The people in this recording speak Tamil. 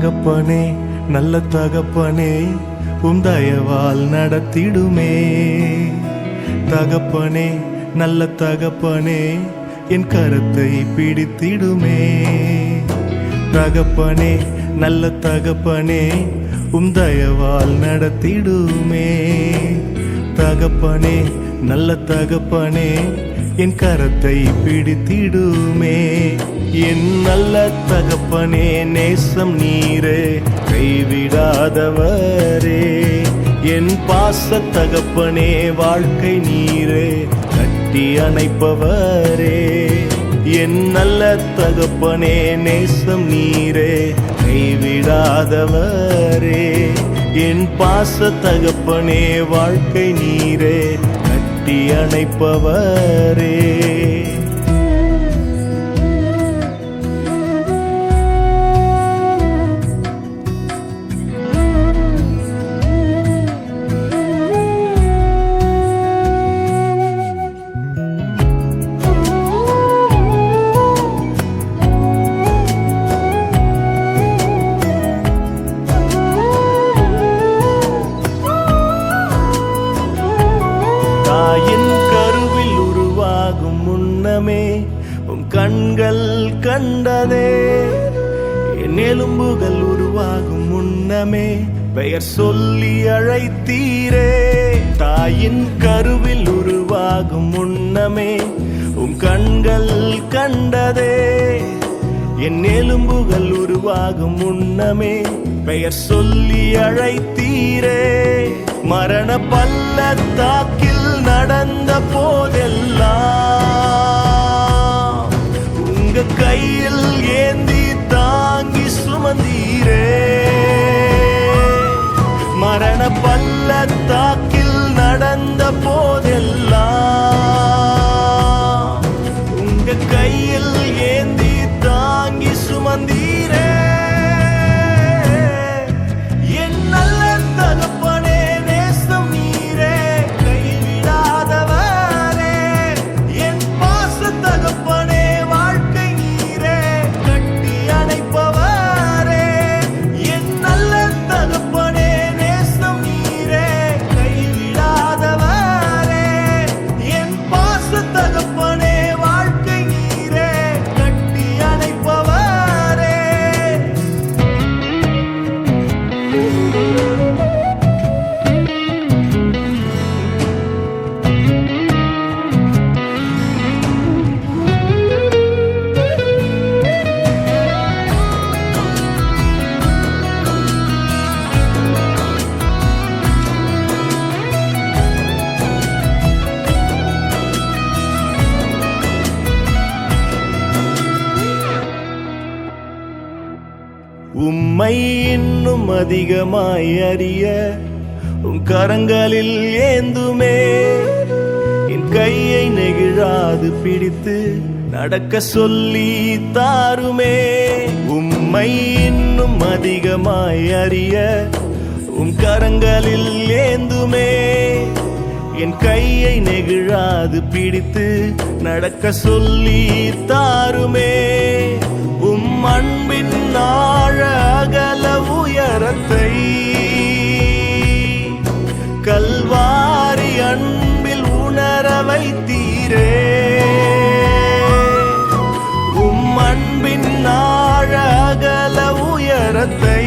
தகப்பனே நல்ல தகப்பனே தயவால் நடத்திடுமே. தகப்பனே நல்ல தகப்பனே என் கரத்தை பிடித்திடுமே. தகப்பனே நல்ல தகப்பனே தயவால் நடத்திடுமே. தகப்பனே நல்ல தகப்பனே என் கரத்தை பிடித்திடுமே. என் நல்ல தகப்பனே நேசம் நீரே கைவிடாதவரே. என் பாச தகப்பனே வாழ்க்கை நீரே கட்டி அணைப்பவரே. என் நல்ல தகப்பனே நேசம் நீரே கைவிடாதவரே. என் பாச தகப்பனே வாழ்க்கை நீரே கட்டி அணைப்பவரே. கண்கள் கண்டதே என் எலும்புகள் உருவாகும் முன்னமே பெயர் சொல்லி அழைத்தீரே. தாயின் கருவில் உருவாகும் முன்னமே கண்கள் கண்டதே. என் எலும்புகள் உருவாகும் முன்னமே பெயர் சொல்லி அழைத்தீரே. மரண பள்ளத்தாக்கில் நடந்த போதெல்லாம் கையில் ஏந்தி தாங்கி சுமந்தீரே. மரண பள்ளத்தாக்கில் நடந்த போதெல்லாம் உங்க கையில் ஏந்தி தாங்கி சுமந்தீரே. என் நல்ல தகப்பனே நேசம் நீரே கைவிடாதவரே. என் பாச தகப்பனே உம்மை இன்னும் அதிகமாய் அறிய கரங்களில் ஏந்துமே. என் கையை நெகிழாது பிடித்து நடக்க சொல்லி தாருமே. உம்மை இன்னும் அதிகமாய் அறிய கரங்களில் ஏந்துமே. என் கையை நெகிழாது பிடித்து நடக்க சொல்லி தாருமே. அன்பின் ஆழ அகல உயரத்தை கல்வாரி அன்பில் உணர வைத்தீரே. அன்பின் ஆழ அகல உயரத்தை